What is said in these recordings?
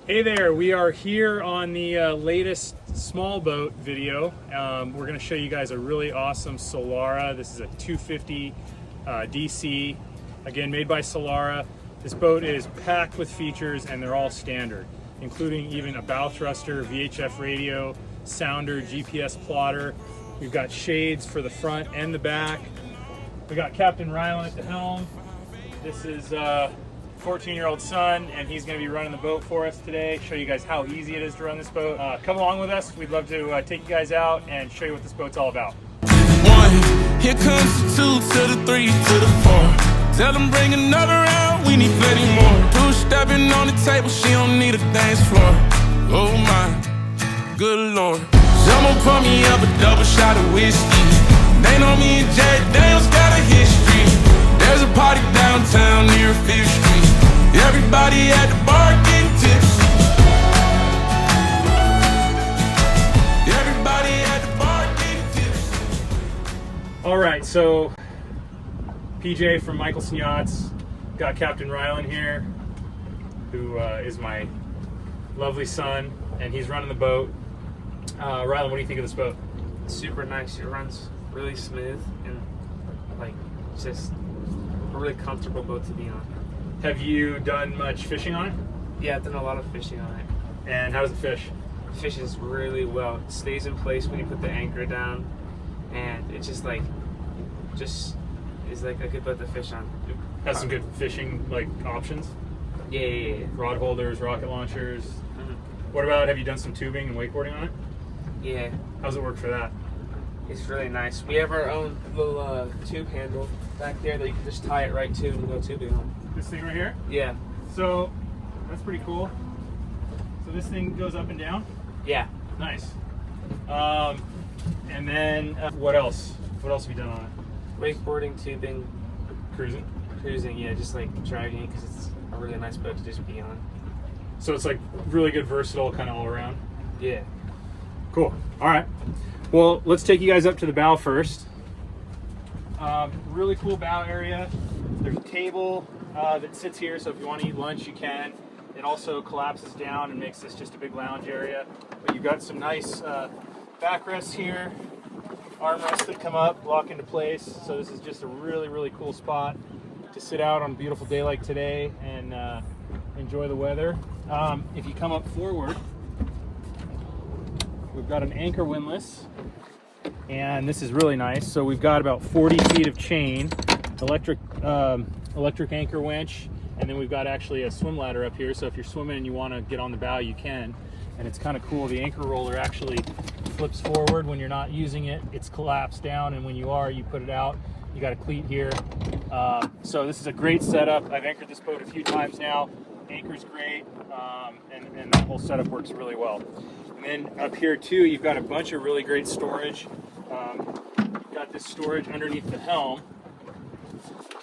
Hey there, we are here on the latest small boat video. We're going to show you guys a really awesome Solara. This is a 250 DC, again made by Solara. This boat is packed with features and they're all standard, including even a bow thruster, VHF radio, sounder, GPS plotter. We've got shades for the front and the back. We got Captain Rylan at the helm. This is 14-year-old son, and he's going to be running the boat for us today, show you guys how easy it is to run this boat. Come along with us. We'd love to take you guys out and show you what this boat's all about. One, here comes the two to the three to the four. Tell them bring another round, we need plenty more. Two stepping on the table, she don't need a dance floor. Oh my, good lord. Someone pour me up a double shot of whiskey. They know me and Jack Daniels got a history. There's a party downtown near 5th Street. Everybody at the bar getting tipsy. Everybody at the bar getting tipsy. All right, so PJ from Michelson Yachts, got Captain Rylan here, who is my lovely son, and he's running the boat. Rylan, what do you think of this boat? Super nice. It runs really smooth and like just a really comfortable boat to be on. Have you done much fishing on it? Yeah, I've done a lot of fishing on it. And how does it fish? It fishes really well. It stays in place when you put the anchor down, and it just is like a good boat to fish on. Has some good fishing options. Yeah. Rod holders, rocket launchers. Mm-hmm. What about, have you done some tubing and wakeboarding on it? Yeah. How's it work for that? It's really nice. We have our own little tube handle back there that you can just tie it right to and go tubing on. This thing right here? Yeah. So that's pretty cool. So this thing goes up and down? Yeah. Nice. And then what else? What else have you done on it? Wakeboarding, tubing, Cruising? yeah, just like dragging because it's a really nice boat to just be on. So it's like really good, versatile, kind of all around? Yeah. Cool. All right. Well, let's take you guys up to the bow first. Really cool bow area. There's a table that sits here, so if you want to eat lunch, you can. It also collapses down and makes this just a big lounge area. But you've got some nice backrests here, armrests that come up, lock into place. So this is just a really, really cool spot to sit out on a beautiful day like today and enjoy the weather. If you come up forward, we've got an anchor windlass, and this is really nice. So we've got about 40 feet of chain, electric anchor winch, and then we've got actually a swim ladder up here. So if you're swimming and you want to get on the bow, you can. And it's kind of cool. The anchor roller actually flips forward when you're not using it. It's collapsed down, and when you are, you put it out. You got a cleat here. So this is a great setup. I've anchored this boat a few times now. Anchor's great, and that whole setup works really well. And then up here too, you've got a bunch of really great storage. You've got this storage underneath the helm.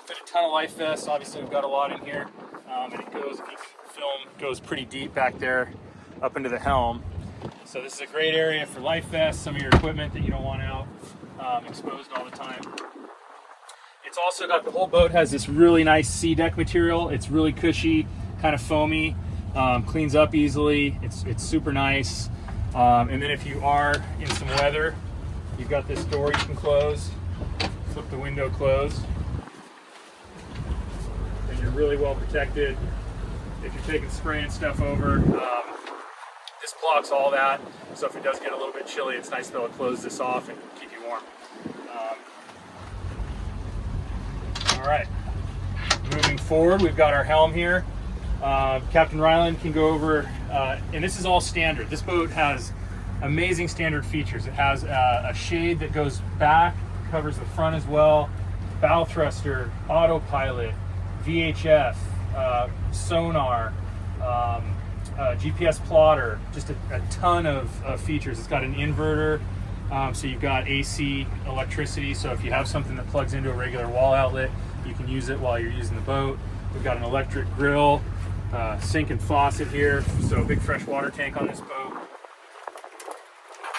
Fit a ton of life vests. Obviously, we've got a lot in here, and it goes. If you film, goes pretty deep back there, up into the helm. So this is a great area for life vests, some of your equipment that you don't want out exposed all the time. It's also got, the whole boat has this really nice sea deck material. It's really cushy, kind of foamy, cleans up easily. It's super nice. And then if you are in some weather, you've got this door you can close, flip the window closed, and you're really well protected. If you're taking spray and stuff over, this blocks all that. So if it does get a little bit chilly, it's nice to be able to close this off and keep you warm. All right, moving forward, we've got our helm here. Captain Rylan can go over, and this is all standard. This boat has amazing standard features. It has a shade that goes back, covers the front as well, bow thruster, autopilot, VHF, sonar, GPS plotter, just a ton of features. It's got an inverter, so you've got AC electricity, so if you have something that plugs into a regular wall outlet, you can use it while you're using the boat. We've got an electric grill, sink and faucet here, so a big fresh water tank on this boat.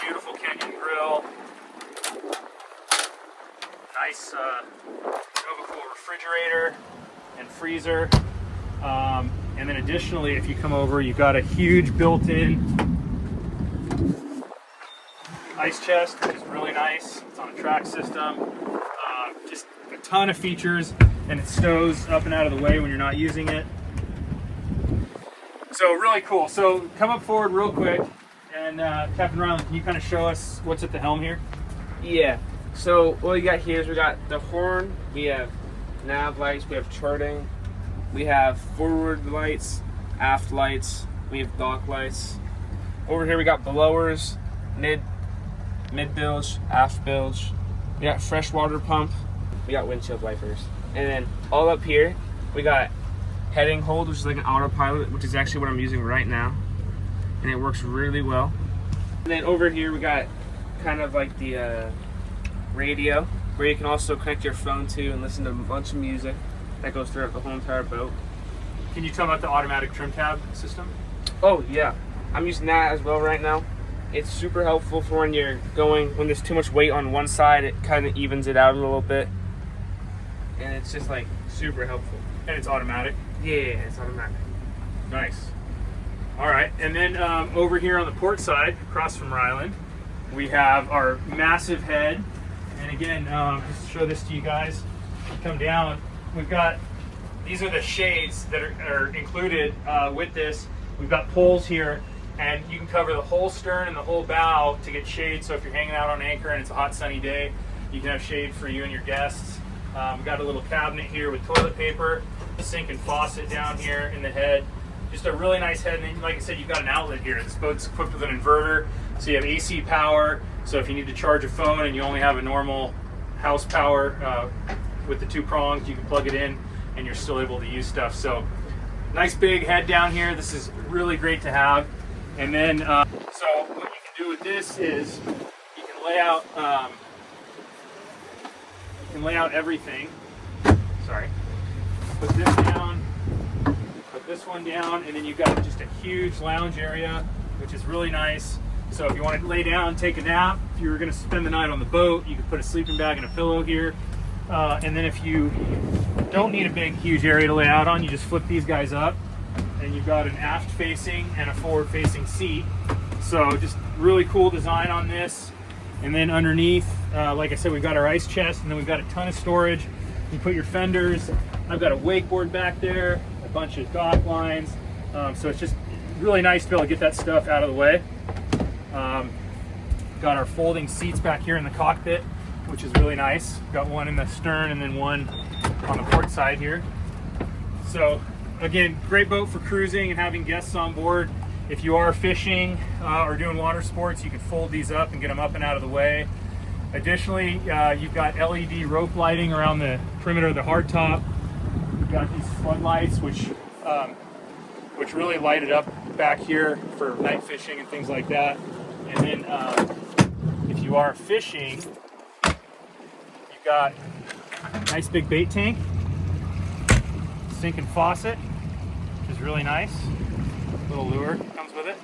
Beautiful Kenyan grill. Nice Nova Cool refrigerator and freezer. And then additionally, if you come over, you've got a huge built-in ice chest, which is really nice. It's on a track system. Just a ton of features, and it stows up and out of the way when you're not using it. So really cool. So come up forward real quick, and Captain Ryland, can you kind of show us what's at the helm here? Yeah. So what we got here is we got the horn, we have nav lights, we have charting, we have forward lights, aft lights, we have dock lights. Over here we got blowers, mid bilge, aft bilge. We got freshwater pump, we got windshield wipers. And then all up here, we got heading hold, which is like an autopilot, which is actually what I'm using right now. And it works really well. And then over here we got kind of like the radio, where you can also connect your phone to and listen to a bunch of music that goes throughout the whole entire boat. Can you tell about the automatic trim tab system? Oh yeah, I'm using that as well right now. It's super helpful for when you're going, when there's too much weight on one side, it kind of evens it out a little bit. And it's just like super helpful. And it's automatic? Yeah, it's automatic. Nice. All right, and then over here on the port side, across from Ryland, we have our massive head. And again, just to show this to you guys, you come down, we've got, these are the shades that are included with this. We've got poles here, and you can cover the whole stern and the whole bow to get shade. So if you're hanging out on anchor and it's a hot sunny day, you can have shade for you and your guests. We've got a little cabinet here with toilet paper, a sink and faucet down here in the head. Just a really nice head, and then, like I said, you've got an outlet here. This boat's equipped with an inverter, so you have AC power. So if you need to charge a phone and you only have a normal house power with the 2 prongs, you can plug it in and you're still able to use stuff. So nice big head down here. This is really great to have. And then, so what you can do with this is you can lay out everything. Sorry. Put this down. This one down, and then you've got just a huge lounge area, which is really nice. So if you want to lay down, take a nap, if you were going to spend the night on the boat, you could put a sleeping bag and a pillow here. And then if you don't need a big, huge area to lay out on, you just flip these guys up, and you've got an aft facing and a forward facing seat. So just really cool design on this. And then underneath, like I said, we've got our ice chest, and then we've got a ton of storage. You put your fenders. I've got a wakeboard back there, a bunch of dock lines. So it's just really nice to be able to get that stuff out of the way. Got our folding seats back here in the cockpit, which is really nice. Got one in the stern and then one on the port side here. So again, great boat for cruising and having guests on board. If you are fishing or doing water sports, you can fold these up and get them up and out of the way. Additionally, you've got LED rope lighting around the perimeter of the hardtop. You've got these floodlights, which really light it up back here for night fishing and things like that. And then if you are fishing, you've got a nice big bait tank, sink and faucet, which is really nice. Little lure comes with it.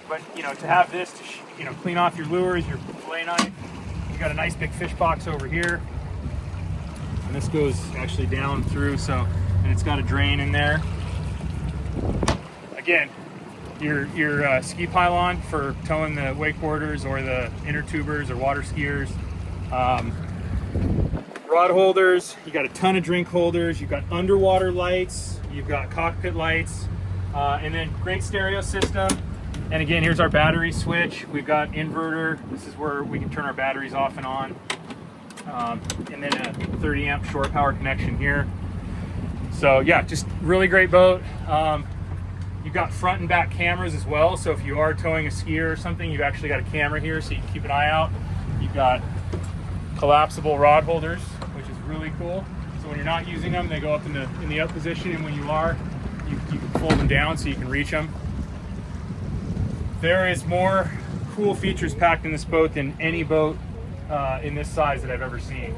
But you know, to have this to clean off your lures, your fillet knife. You got a nice big fish box over here, and this goes actually down through. So, and it's got a drain in there. Again, your ski pylon for towing the wakeboarders or the inner tubers or water skiers. Rod holders. You got a ton of drink holders. You've got underwater lights. You've got cockpit lights, and then great stereo system. And again, here's our battery switch. We've got inverter. This is where we can turn our batteries off and on. And then a 30 amp shore power connection here. So yeah, just really great boat. You've got front and back cameras as well. So if you are towing a skier or something, you've actually got a camera here so you can keep an eye out. You've got collapsible rod holders, which is really cool. So when you're not using them, they go up in the up position, and when you are, you can fold them down so you can reach them. There is more cool features packed in this boat than any boat in this size that I've ever seen.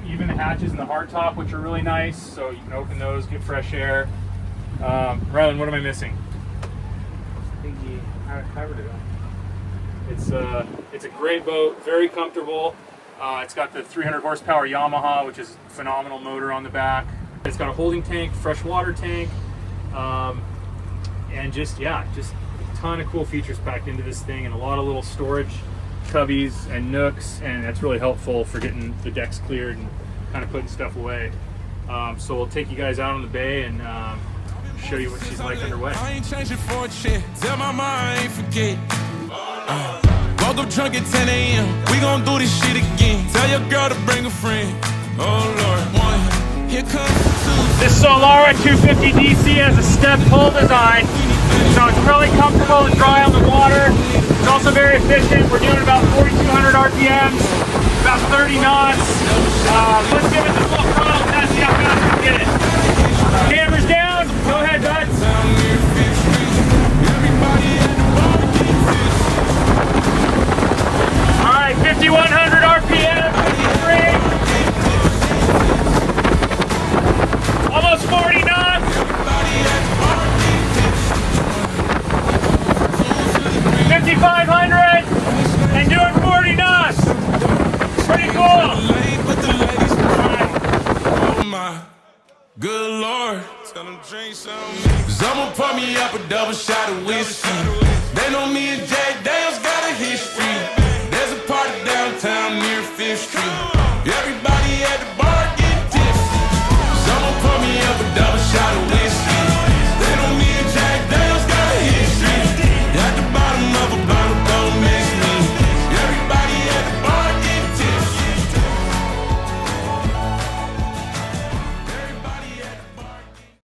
Even the hatches in the hardtop, which are really nice, so you can open those, get fresh air. Ryland, what am I missing? I think you covered it all. It's a great boat, very comfortable. It's got the 300 horsepower Yamaha, which is a phenomenal motor on the back. It's got a holding tank, fresh water tank. And just a ton of cool features packed into this thing, and a lot of little storage cubbies and nooks, and that's really helpful for getting the decks cleared and kind of putting stuff away. So we'll take you guys out on the bay and show you what she's like underway. I ain't changing for a chick. Tell my mom I ain't forget. Woke up drunk at 10 a.m. We gon' do this shit again. Tell your girl to bring a friend. Oh Lord, one. Here comes two. This Solara 250 DC has a step pull design, so it's really comfortable to dry on the water. It's also very efficient. We're doing about 4,200 RPMs, about 30 knots. Let's give it the full throttle test, see how fast we can get it. Cameras down. Go ahead, bud. All right, 5,100 RPM, 53. Almost 40 knots. 5,500 and doing 40 knots. Pretty cool. Oh my good Lord. Tell them drink some. Cause I'ma pour me up a double shot of whiskey. They know me and Jack Daniels got a history. There's a party downtown near 5th Street.